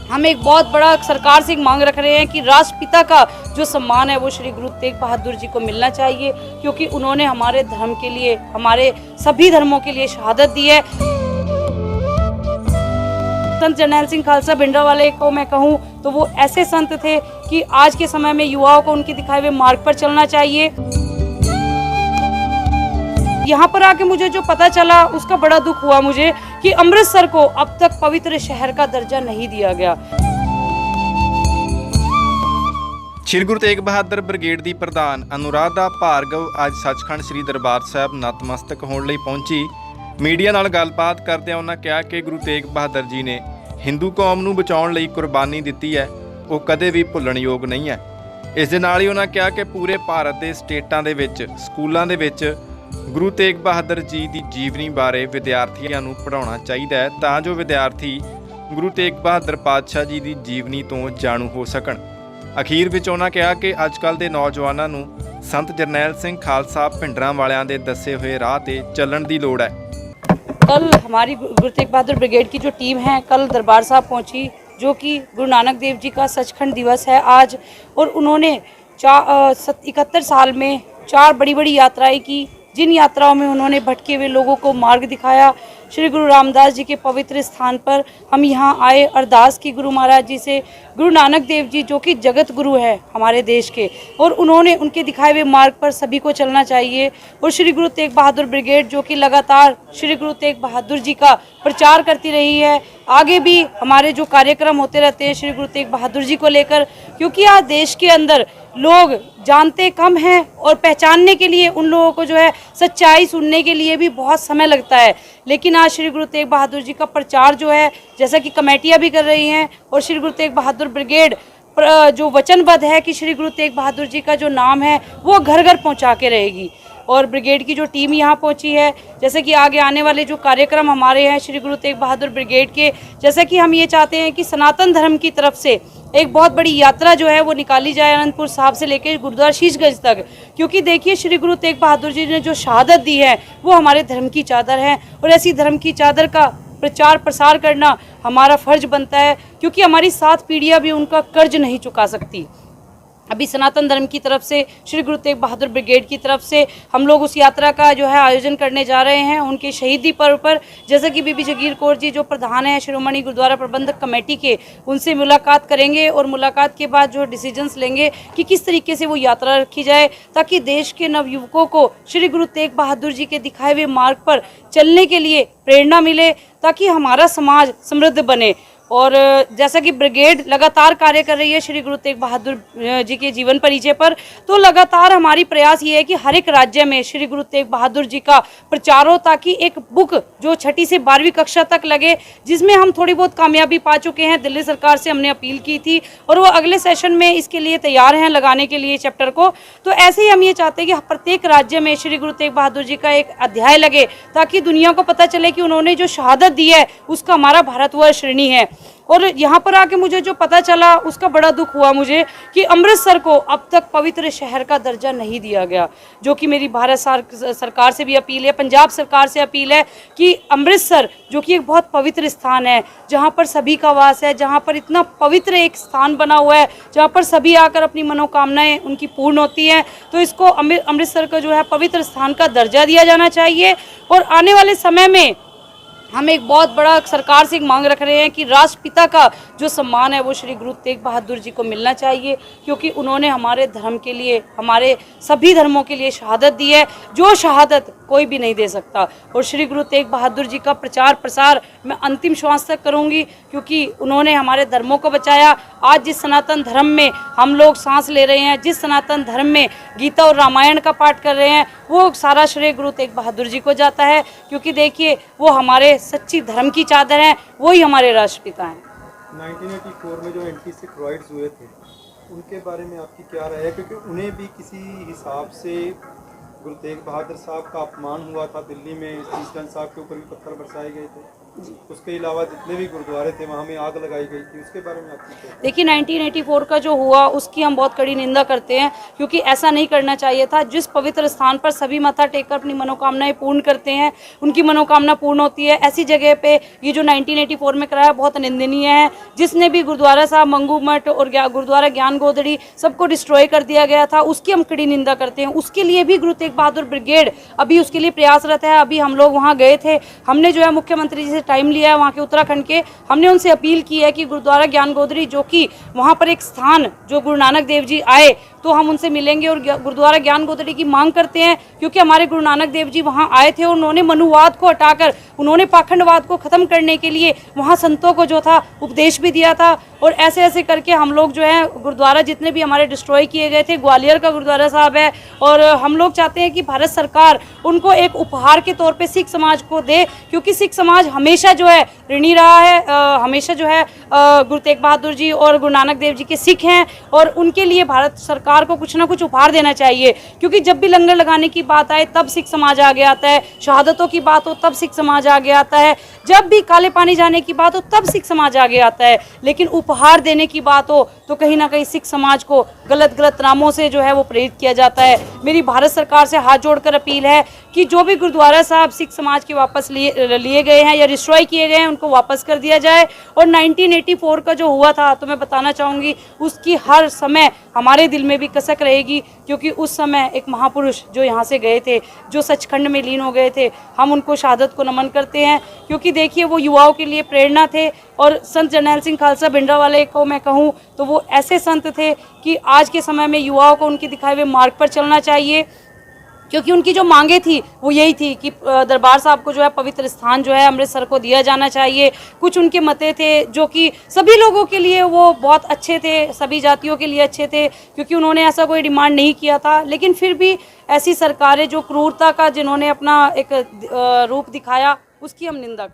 हम एक बहुत बड़ा सरकार से एक मांग रख रहे हैं कि राष्ट्रपिता का जो सम्मान है वो श्री गुरु तेग बहादुर जी को मिलना चाहिए, क्योंकि उन्होंने हमारे धर्म के लिए, हमारे सभी धर्मों के लिए शहादत दी है। संत जरनैल सिंह खालसा भिंडरांवाले को मैं कहूँ तो वो ऐसे संत थे कि आज के समय में युवाओं को उनके दिखाए हुए मार्ग पर चलना चाहिए। यहाँ पर आके मुझे जो पता चला उसका बड़ा दुख हुआ मुझे कि अमृतसर को अब तक पवित्र शहर का दर्जा नहीं दिया गया। श्री गुरु तेग बहादुर ब्रिगेड ਦੀ ਪ੍ਰਧਾਨ ਅਨੁਰਾਧਾ ਭਾਰਗਵ ਅੱਜ ਸੱਚਖੰਡ ਸ੍ਰੀ ਦਰਬਾਰ ਸਾਹਿਬ ਨਤਮਸਤਕ ਹੋਣ ਲਈ ਪਹੁੰਚੀ। ਮੀਡੀਆ ਨਾਲ ਗੱਲਬਾਤ ਕਰਦਿਆਂ ਉਹਨਾਂ ਕਿਹਾ ਕਿ ਗੁਰੂ ਤੇਗ ਬਹਾਦਰ ਜੀ ਨੇ ਹਿੰਦੂ ਕੌਮ ਨੂੰ ਬਚਾਉਣ ਲਈ ਕੁਰਬਾਨੀ ਦਿੱਤੀ ਹੈ, ਉਹ ਕਦੇ ਵੀ ਭੁੱਲਣਯੋਗ ਨਹੀਂ ਹੈ। ਇਸ ਦੇ ਨਾਲ ਹੀ ਉਹਨਾਂ ਕਿਹਾ ਕਿ ਪੂਰੇ ਭਾਰਤ ਦੇ ਸਟੇਟਾਂ ਦੇ ਵਿੱਚ ਸਕੂਲਾਂ ਦੇ ਵਿੱਚ ਗੁਰੂ ਤੇਗ ਬਹਾਦਰ ਜੀ ਦੀ ਜੀਵਨੀ ਬਾਰੇ ਵਿਦਿਆਰਥੀਆਂ ਨੂੰ ਪੜ੍ਹਾਉਣਾ ਚਾਹੀਦਾ ਹੈ ਤਾਂ ਜੋ ਵਿਦਿਆਰਥੀ ਗੁਰੂ ਤੇਗ ਬਹਾਦਰ ਪਾਤਸ਼ਾਹ ਜੀ ਦੀ ਜੀਵਨੀ ਤੋਂ ਜਾਣੂ ਹੋ ਸਕਣ। ਅਖੀਰ ਵਿੱਚ ਉਹਨਾਂ ਕਿਹਾ ਕਿ ਅੱਜ ਕੱਲ੍ਹ ਦੇ ਨੌਜਵਾਨਾਂ ਨੂੰ ਸੰਤ ਜਰਨੈਲ ਸਿੰਘ ਖਾਲਸਾ भिंडरांवालिਆਂ ਦੇ ਦੱਸੇ ਹੋਏ ਰਾਹ ਤੇ ਚੱਲਣ ਦੀ ਲੋੜ ਹੈ। कल हमारी गुरु तेग बहादुर ब्रिगेड की जो टीम है कल दरबार साहब पहुंची, जो कि गुरु नानक देव जी का सचखंड दिवस है आज, और उन्होंने 71 साल में 4 बड़ी बड़ी यात्राएं की, जिन यात्राओं में उन्होंने भटके हुए लोगों को मार्ग दिखाया। श्री गुरु रामदास जी के पवित्र स्थान पर हम यहाँ आए, अरदास की गुरु महाराज जी से। गुरु नानक देव जी जो कि जगत गुरु है हमारे देश के, और उन्होंने उनके दिखाए हुए मार्ग पर सभी को चलना चाहिए। और श्री गुरु तेग बहादुर ब्रिगेड जो कि लगातार श्री गुरु तेग बहादुर जी का प्रचार करती रही है, आगे भी हमारे जो कार्यक्रम होते रहते हैं श्री गुरु तेग बहादुर जी को लेकर, क्योंकि आज देश के अंदर लोग जानते कम हैं और पहचानने के लिए उन लोगों को जो है सच्चाई सुनने के लिए भी बहुत समय लगता है। लेकिन आज श्री गुरु तेग बहादुर जी का प्रचार जो है, जैसा कि कमेटियां भी कर रही हैं, और श्री गुरु तेग बहादुर ब्रिगेड जो वचनबद्ध है कि श्री गुरु तेग बहादुर जी का जो नाम है वो घर घर पहुंचा के रहेगी। और ब्रिगेड की जो टीम यहाँ पहुंची है, जैसे कि आगे आने वाले जो कार्यक्रम हमारे हैं श्री गुरु तेग बहादुर ब्रिगेड के, जैसे कि हम ये चाहते हैं कि सनातन धर्म की तरफ से एक बहुत बड़ी यात्रा जो है वो निकाली जाए अनंतपुर साहिब से लेकर गुरुद्वारा शीशगंज तक, क्योंकि देखिए श्री गुरु तेग बहादुर जी ने जो शहादत दी है वो हमारे धर्म की चादर है, और ऐसी धर्म की चादर का प्रचार प्रसार करना हमारा फर्ज बनता है, क्योंकि हमारी 7 पीढ़ियाँ भी उनका कर्ज नहीं चुका सकती। अभी सनातन धर्म की तरफ से श्री गुरु तेग बहादुर ब्रिगेड की तरफ से हम लोग उस यात्रा का जो है आयोजन करने जा रहे हैं उनके शहीदी पर्व पर। जैसे कि बीबी जगीर कौर जी जो प्रधान है श्रोमणी गुरुद्वारा प्रबंधक कमेटी के, उनसे मुलाकात करेंगे, और मुलाकात के बाद जो डिसीजंस लेंगे कि किस तरीके से वो यात्रा रखी जाए, ताकि देश के नवयुवकों को श्री गुरु तेग बहादुर जी के दिखाए हुए मार्ग पर चलने के लिए प्रेरणा मिले, ताकि हमारा समाज समृद्ध बने। और जैसा कि ब्रिगेड लगातार कार्य कर रही है श्री गुरु तेग बहादुर जी के जीवन परिचय पर, तो लगातार हमारी प्रयास ये है कि हर एक राज्य में श्री गुरु तेग बहादुर जी का प्रचार हो, ताकि एक बुक जो 6ठी से 12वीं कक्षा तक लगे, जिसमें हम थोड़ी बहुत कामयाबी पा चुके हैं। दिल्ली सरकार से हमने अपील की थी और वो अगले सेशन में इसके लिए तैयार हैं लगाने के लिए चैप्टर को। तो ऐसे ही हम ये चाहते हैं कि प्रत्येक राज्य में श्री गुरु तेग बहादुर जी का एक अध्याय लगे, ताकि दुनिया को पता चले कि उन्होंने जो शहादत दी है उसका हमारा भारतवर्ष ऋणी है। और यहाँ पर आके मुझे जो पता चला उसका बड़ा दुख हुआ मुझे कि अमृतसर को अब तक पवित्र शहर का दर्जा नहीं दिया गया, जो कि मेरी भारत सरकार से भी अपील है, पंजाब सरकार से अपील है कि अमृतसर जो कि एक बहुत पवित्र स्थान है, जहाँ पर सभी का वास है, जहाँ पर इतना पवित्र एक स्थान बना हुआ है, जहाँ पर सभी आकर अपनी मनोकामनाएं उनकी पूर्ण होती हैं, तो इसको अमृतसर का जो है पवित्र स्थान का दर्जा दिया जाना चाहिए। और आने वाले समय में हम एक बहुत बड़ा सरकार से एक मांग रख रहे हैं कि राष्ट्रपिता का जो सम्मान है वो श्री गुरु तेग बहादुर जी को मिलना चाहिए, क्योंकि उन्होंने हमारे धर्म के लिए, हमारे सभी धर्मों के लिए शहादत दी है, जो शहादत कोई भी नहीं दे सकता। और श्री गुरु तेग बहादुर जी का प्रचार प्रसार मैं अंतिम श्वास तक करूंगी, क्योंकि उन्होंने हमारे धर्मों को बचाया। आज जिस सनातन धर्म में हम लोग सांस ले रहे हैं, जिस सनातन धर्म में गीता और रामायण का पाठ कर रहे हैं, वो सारा श्रेय गुरु तेग बहादुर जी को जाता है, क्योंकि देखिए वो हमारे सच्ची धर्म की चादर हैं, वही हमारे राष्ट्रपिता हैं। 1984 में जो एंटी-सिख राइट्स हुए थे उनके बारे में आपकी क्या राय है, क्योंकि उन्हें भी किसी हिसाब से गुरु तेग बहादुर साहब का अपमान हुआ था दिल्ली में, शीशगंज साहब के ऊपर भी पत्थर बरसाए गए थे। उसके अलावा जितने भी गुरुद्वारे थे वहाँ में आग लगाई गई थी, उसके बारे में आपकी क्या? देखिए 1984 का जो हुआ उसकी हम बहुत कड़ी निंदा करते हैं, क्योंकि ऐसा नहीं करना चाहिए था। जिस पवित्र स्थान पर सभी माथा टेककर अपनी मनोकामनाएं पूर्ण करते हैं, उनकी मनोकामना पूर्ण होती है, ऐसी जगह पे ये जो 1984 में कराया बहुत निंदनीय है। जिसने भी गुरुद्वारा साहब, मंगू मठ और गुरुद्वारा ज्ञान गोदड़ी सबको डिस्ट्रॉय कर दिया गया था, उसकी हम कड़ी निंदा करते हैं। उसके लिए भी गुरु तेग बहादुर ब्रिगेड अभी उसके लिए प्रयासरत है। अभी हम लोग वहाँ गए थे, हमने जो है मुख्यमंत्री जी से टाइम लिया है वहाँ के उत्तराखंड के, हमने उनसे अपील की है कि गुरुद्वारा ज्ञान गोदड़ी जो कि वहाँ पर एक स्थान जो गुरु नानक देव जी आए तो हम उनसे मिलेंगे और गुरुद्वारा ज्ञान गोदड़ी की मांग करते हैं, क्योंकि हमारे गुरु नानक देव जी वहाँ आए थे और उन्होंने मनुवाद को हटाकर उन्होंने पाखंडवाद को खत्म करने के लिए वहाँ संतों को जो था उपदेश भी दिया था। और ऐसे ऐसे करके हम लोग जो है गुरुद्वारा जितने भी हमारे डिस्ट्रॉय किए गए थे, ग्वालियर का गुरुद्वारा साहब है, और हम लोग चाहते हैं कि भारत सरकार उनको एक उपहार के तौर पे सिख समाज को दे, क्योंकि सिख समाज हमेशा जो है ऋणी रहा है, हमेशा जो है गुरु तेग बहादुर जी और गुरु नानक देव जी के सिख हैं, और उनके लिए भारत सरकार को कुछ ना कुछ उपहार देना चाहिए। क्योंकि जब भी लंगर लगाने की बात आए तब सिख समाज आगे आता है, शहादतों की बात हो तब सिख समाज आगे आता है, जब भी काले पानी जाने की बात हो तब सिख समाज आगे आता है, लेकिन उपहार देने की बात हो तो कहीं ना कहीं सिख समाज को गलत नामों से जो है वो प्रेरित किया जाता है। मेरी भारत सरकार से हाथ जोड़कर अपील है कि जो भी गुरुद्वारा साहब सिख समाज के वापस लिए गए हैं या डिस्ट्रॉय किए गए हैं उनको वापस कर दिया जाए। और 1984 का जो हुआ था तो मैं बताना चाहूँगी उसकी हर समय हमारे दिल में भी कसक रहेगी, क्योंकि उस समय एक महापुरुष जो यहाँ से गए थे, जो सचखंड में लीन हो गए थे, हम उनको शहादत को नमन करते हैं। क्योंकि देखिए वो युवाओं के लिए प्रेरणा थे, और संत जरनैल सिंह खालसा भिंडरावाले को मैं कहूँ तो वो ऐसे संत थे कि आज के समय में युवाओं को उनके दिखाए हुए मार्ग पर चलना चाहिए, क्योंकि उनकी जो मांगे थी वो यही थी कि दरबार साहब को जो है पवित्र स्थान जो है अमृतसर को दिया जाना चाहिए। कुछ उनके मते थे जो कि सभी लोगों के लिए वो बहुत अच्छे थे, सभी जातियों के लिए अच्छे थे, क्योंकि उन्होंने ऐसा कोई डिमांड नहीं किया था। लेकिन फिर भी ऐसी सरकारें जो क्रूरता का जिन्होंने अपना एक रूप दिखाया उसकी हम निंदा